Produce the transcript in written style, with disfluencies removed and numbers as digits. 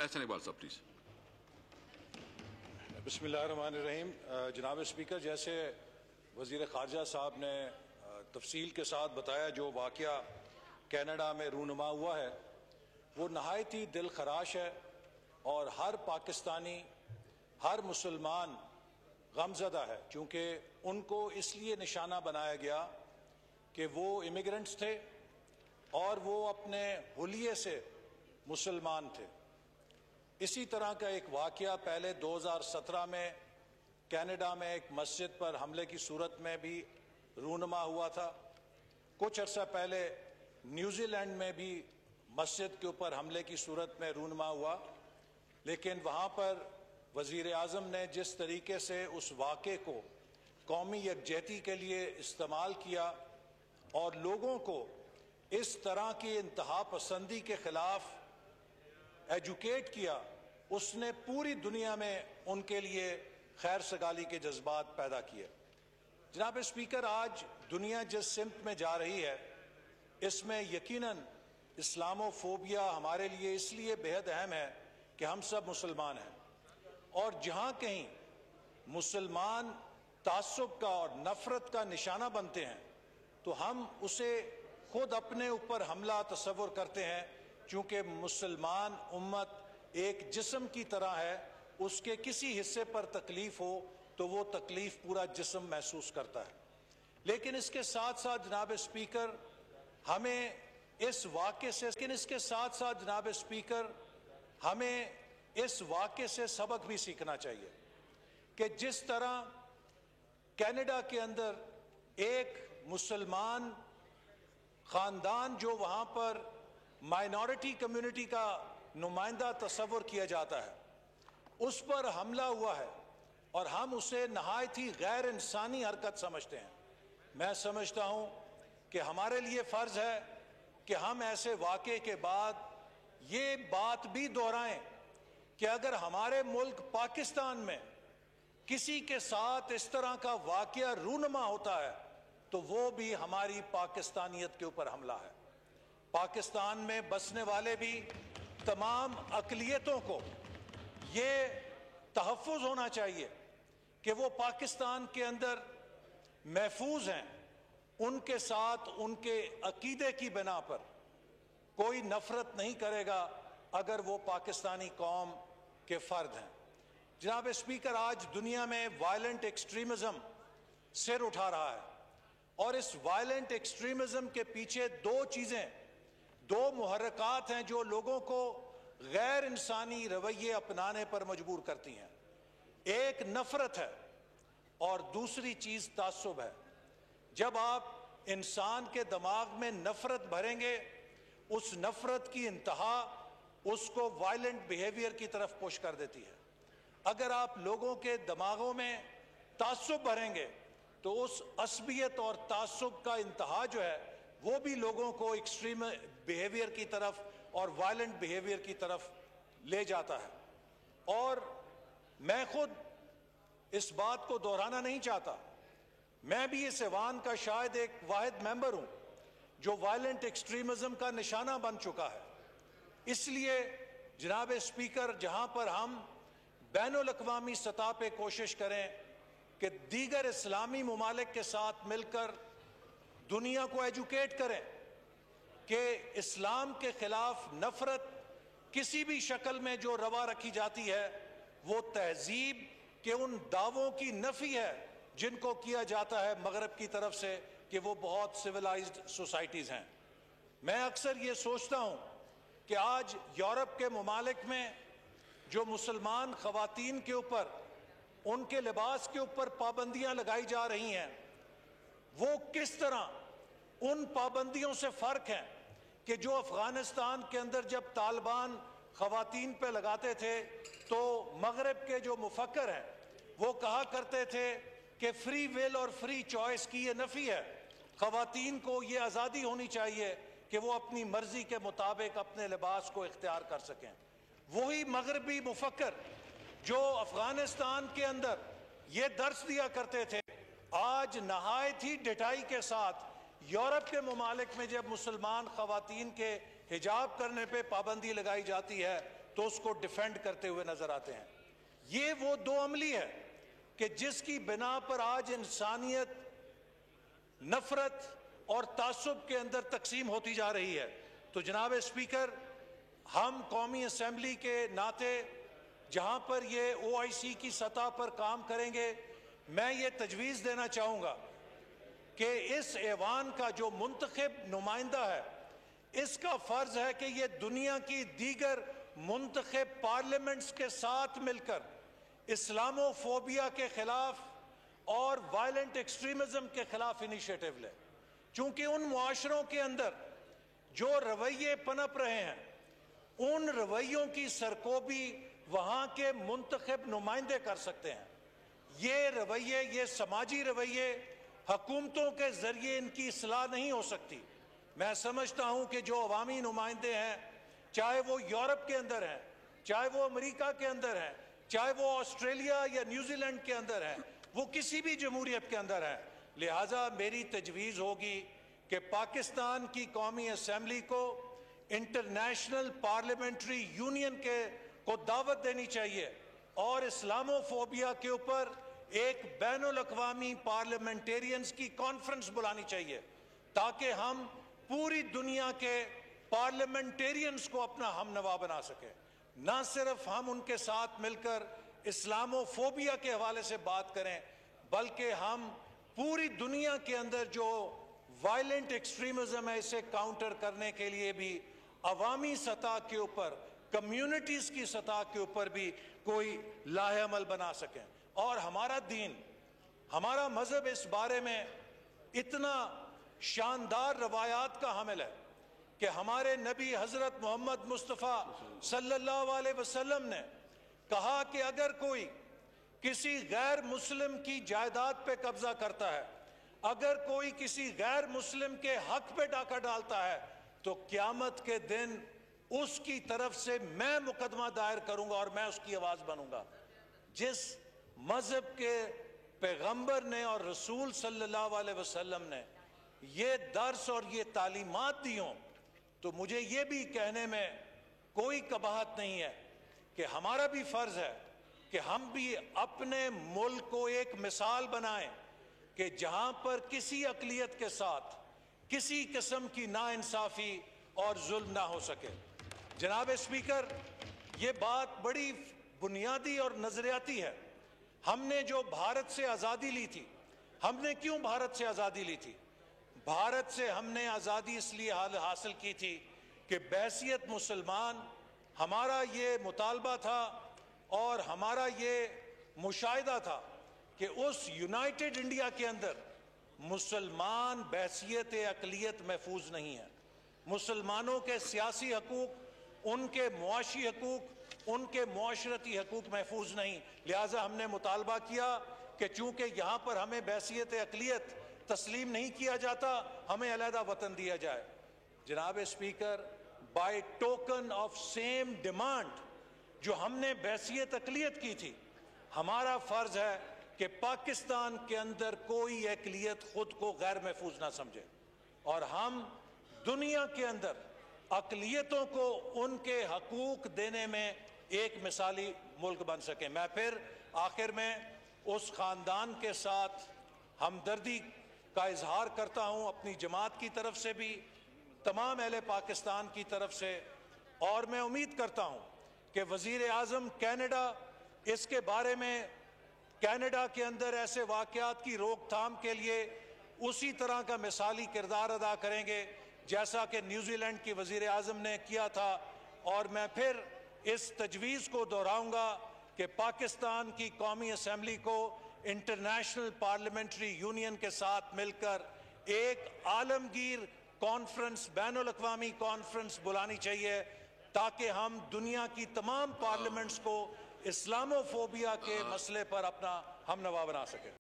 احسن اقبال صاحب پلیز. بسم اللہ الرحمن الرحیم. جناب اسپیکر، جیسے وزیر خارجہ صاحب نے تفصیل کے ساتھ بتایا جو واقعہ کینیڈا میں رونما ہوا ہے وہ نہایت ہی دل خراش ہے، اور ہر پاکستانی، ہر مسلمان غمزدہ ہے، کیونکہ ان کو اس لیے نشانہ بنایا گیا کہ وہ امیگرنٹس تھے اور وہ اپنے حلیے سے مسلمان تھے. اسی طرح کا ایک واقعہ پہلے 2017 میں کینیڈا میں ایک مسجد پر حملے کی صورت میں بھی رونما ہوا تھا. کچھ عرصہ پہلے نیوزی لینڈ میں بھی مسجد کے اوپر حملے کی صورت میں رونما ہوا، لیکن وہاں پر وزیر اعظم نے جس طریقے سے اس واقعے کو قومی یکجہتی کے لیے استعمال کیا اور لوگوں کو اس طرح کی انتہا پسندی کے خلاف ایجوکیٹ کیا، اس نے پوری دنیا میں ان کے لیے خیر سگالی کے جذبات پیدا کیے. جناب اسپیکر، آج دنیا جس سمت میں جا رہی ہے اس میں یقیناً اسلامو فوبیا ہمارے لیے اس لیے بہت اہم ہے کہ ہم سب مسلمان ہیں، اور جہاں کہیں مسلمان تعصب کا اور نفرت کا نشانہ بنتے ہیں تو ہم اسے خود اپنے اوپر حملہ تصور کرتے ہیں، چونکہ مسلمان امت ایک جسم کی طرح ہے، اس کے کسی حصے پر تکلیف ہو تو وہ تکلیف پورا جسم محسوس کرتا ہے. لیکن اس کے ساتھ ساتھ جناب اسپیکر ہمیں اس واقعے سے سبق بھی سیکھنا چاہیے کہ جس طرح کینیڈا کے اندر ایک مسلمان خاندان جو وہاں پر مائنورٹی کمیونٹی کا نمائندہ تصور کیا جاتا ہے اس پر حملہ ہوا ہے، اور ہم اسے نہایت ہی غیر انسانی حرکت سمجھتے ہیں. میں سمجھتا ہوں کہ ہمارے لیے فرض ہے کہ ہم ایسے واقعے کے بعد یہ بات بھی دہرائیں کہ اگر ہمارے ملک پاکستان میں کسی کے ساتھ اس طرح کا واقعہ رونما ہوتا ہے تو وہ بھی ہماری پاکستانیت کے اوپر حملہ ہے. پاکستان میں بسنے والے بھی تمام اقلیتوں کو یہ تحفظ ہونا چاہیے کہ وہ پاکستان کے اندر محفوظ ہیں، ان کے ساتھ ان کے عقیدے کی بنا پر کوئی نفرت نہیں کرے گا اگر وہ پاکستانی قوم کے فرد ہیں. جناب اسپیکر، آج دنیا میں وائلنٹ ایکسٹریمزم سر اٹھا رہا ہے، اور اس وائلنٹ ایکسٹریمزم کے پیچھے دو محرکات ہیں جو لوگوں کو غیر انسانی رویے اپنانے پر مجبور کرتی ہیں. ایک نفرت ہے اور دوسری چیز تعصب ہے. جب آپ انسان کے دماغ میں نفرت بھریں گے، اس نفرت کی انتہا اس کو وائلنٹ بیہیویئر کی طرف پش کر دیتی ہے. اگر آپ لوگوں کے دماغوں میں تعصب بھریں گے تو اس عصبیت اور تعصب کا انتہا جو ہے وہ بھی لوگوں کو ایکسٹریم بیہیویئر کی طرف اور وائلنٹ بیہیویئر کی طرف لے جاتا ہے. اور میں خود اس بات کو دہرانا نہیں چاہتا، میں بھی اس ایوان کا شاید ایک واحد ممبر ہوں جو وائلنٹ ایکسٹریمزم کا نشانہ بن چکا ہے. اس لیے جناب اسپیکر، جہاں پر ہم بین الاقوامی سطح پہ کوشش کریں کہ دیگر اسلامی ممالک کے ساتھ مل کر دنیا کو ایجوکیٹ کریں کہ اسلام کے خلاف نفرت کسی بھی شکل میں جو روا رکھی جاتی ہے وہ تہذیب کے ان دعووں کی نفی ہے جن کو کیا جاتا ہے مغرب کی طرف سے کہ وہ بہت سویلائزڈ سوسائٹیز ہیں. میں اکثر یہ سوچتا ہوں کہ آج یورپ کے ممالک میں جو مسلمان خواتین کے اوپر ان کے لباس کے اوپر پابندیاں لگائی جا رہی ہیں وہ کس طرح ان پابندیوں سے فرق ہیں کہ جو افغانستان کے اندر جب طالبان خواتین پہ لگاتے تھے تو مغرب کے جو مفکر ہیں وہ کہا کرتے تھے کہ فری ول اور فری چوائس کی یہ نفی ہے، خواتین کو یہ آزادی ہونی چاہیے کہ وہ اپنی مرضی کے مطابق اپنے لباس کو اختیار کر سکیں. وہی مغربی مفکر جو افغانستان کے اندر یہ درس دیا کرتے تھے آج نہایت ہی ڈٹائی کے ساتھ یورپ کے ممالک میں جب مسلمان خواتین کے حجاب کرنے پہ پابندی لگائی جاتی ہے تو اس کو ڈیفینڈ کرتے ہوئے نظر آتے ہیں۔ یہ وہ دو عملی ہے کہ جس کی بنا پر آج انسانیت نفرت اور تعصب کے اندر تقسیم ہوتی جا رہی ہے۔ تو جناب اسپیکر، ہم قومی اسمبلی کے ناطے جہاں پر یہ OIC کی سطح پر کام کریں گے، میں یہ تجویز دینا چاہوں گا کہ اس ایوان کا جو منتخب نمائندہ ہے، اس کا فرض ہے کہ یہ دنیا کی دیگر منتخب پارلیمنٹس کے ساتھ مل کر اسلامو فوبیا کے خلاف اور وائلنٹ ایکسٹریمزم کے خلاف انیشیٹو لے، چونکہ ان معاشروں کے اندر جو رویے پنپ رہے ہیں، ان رویوں کی سرکوبی وہاں کے منتخب نمائندے کر سکتے ہیں۔ یہ رویے، یہ سماجی رویے حکومتوں کے ذریعے ان کی اصلاح نہیں ہو سکتی۔ میں سمجھتا ہوں کہ جو عوامی نمائندے ہیں، چاہے وہ یورپ کے اندر ہیں، چاہے وہ امریکہ کے اندر ہیں، چاہے وہ آسٹریلیا یا نیوزی لینڈ کے اندر ہیں، وہ کسی بھی جمہوریت کے اندر ہیں، لہٰذا میری تجویز ہوگی کہ پاکستان کی قومی اسمبلی کو انٹرنیشنل پارلیمنٹری یونین کو دعوت دینی چاہیے اور اسلامو فوبیا کے اوپر ایک بین الاقوامی پارلیمنٹیرینز کی کانفرنس بلانی چاہیے تاکہ ہم پوری دنیا کے پارلیمنٹیرینز کو اپنا ہم نوا بنا سکیں۔ نہ صرف ہم ان کے ساتھ مل کر اسلامو فوبیا کے حوالے سے بات کریں، بلکہ ہم پوری دنیا کے اندر جو وائلنٹ ایکسٹریمزم ہے اسے کاؤنٹر کرنے کے لیے بھی عوامی سطح کے اوپر، کمیونٹیز کی سطح کے اوپر بھی کوئی لاہ عمل بنا سکیں۔ اور ہمارا دین، ہمارا مذہب اس بارے میں اتنا شاندار روایات کا حامل ہے کہ ہمارے نبی حضرت محمد مصطفیٰ صلی اللہ علیہ وسلم نے کہا کہ اگر کوئی کسی غیر مسلم کی جائیداد پہ قبضہ کرتا ہے، اگر کوئی کسی غیر مسلم کے حق پہ ڈاکہ ڈالتا ہے، تو قیامت کے دن اس کی طرف سے میں مقدمہ دائر کروں گا اور میں اس کی آواز بنوں گا۔ جس مذہب کے پیغمبر نے اور رسول صلی اللہ علیہ وسلم نے یہ درس اور یہ تعلیمات دی ہوں، تو مجھے یہ بھی کہنے میں کوئی قباحت نہیں ہے کہ ہمارا بھی فرض ہے کہ ہم بھی اپنے ملک کو ایک مثال بنائیں کہ جہاں پر کسی اقلیت کے ساتھ کسی قسم کی ناانصافی اور ظلم نہ ہو سکے۔ جناب اسپیکر، یہ بات بڑی بنیادی اور نظریاتی ہے۔ ہم نے جو بھارت سے آزادی لی تھی، ہم نے کیوں بھارت سے آزادی لی تھی؟ بھارت سے ہم نے آزادی اس لیے حاصل کی تھی کہ بحیثیت مسلمان ہمارا یہ مطالبہ تھا اور ہمارا یہ مشاہدہ تھا کہ اس یونائٹڈ انڈیا کے اندر مسلمان بحیثیت اقلیت محفوظ نہیں ہے۔ مسلمانوں کے سیاسی حقوق، ان کے معاشی حقوق، ان کے معاشرتی حقوق محفوظ نہیں، لہٰذا ہم نے مطالبہ کیا کہ چونکہ یہاں پر ہمیں بحیثیت اقلیت تسلیم نہیں کیا جاتا، ہمیں علیحدہ وطن دیا جائے۔ جناب speaker, by token of same demand جو ہم نے بحیثیت اقلیت کی تھی، ہمارا فرض ہے کہ پاکستان کے اندر کوئی اقلیت خود کو غیر محفوظ نہ سمجھے اور ہم دنیا کے اندر اقلیتوں کو ان کے حقوق دینے میں ایک مثالی ملک بن سکیں۔ میں پھر آخر میں اس خاندان کے ساتھ ہمدردی کا اظہار کرتا ہوں، اپنی جماعت کی طرف سے بھی، تمام اہل پاکستان کی طرف سے، اور میں امید کرتا ہوں کہ وزیر اعظم کینیڈا اس کے بارے میں کینیڈا کے اندر ایسے واقعات کی روک تھام کے لیے اسی طرح کا مثالی کردار ادا کریں گے جیسا کہ نیوزی لینڈ کی وزیر اعظم نے کیا تھا۔ اور میں پھر اس تجویز کو دہراؤں گا کہ پاکستان کی قومی اسمبلی کو انٹرنیشنل پارلیمنٹری یونین کے ساتھ مل کر ایک عالمگیر کانفرنس، بین الاقوامی کانفرنس بلانی چاہیے تاکہ ہم دنیا کی تمام پارلیمنٹس کو اسلامو فوبیا کے مسئلے پر اپنا ہم نوا بنا سکیں۔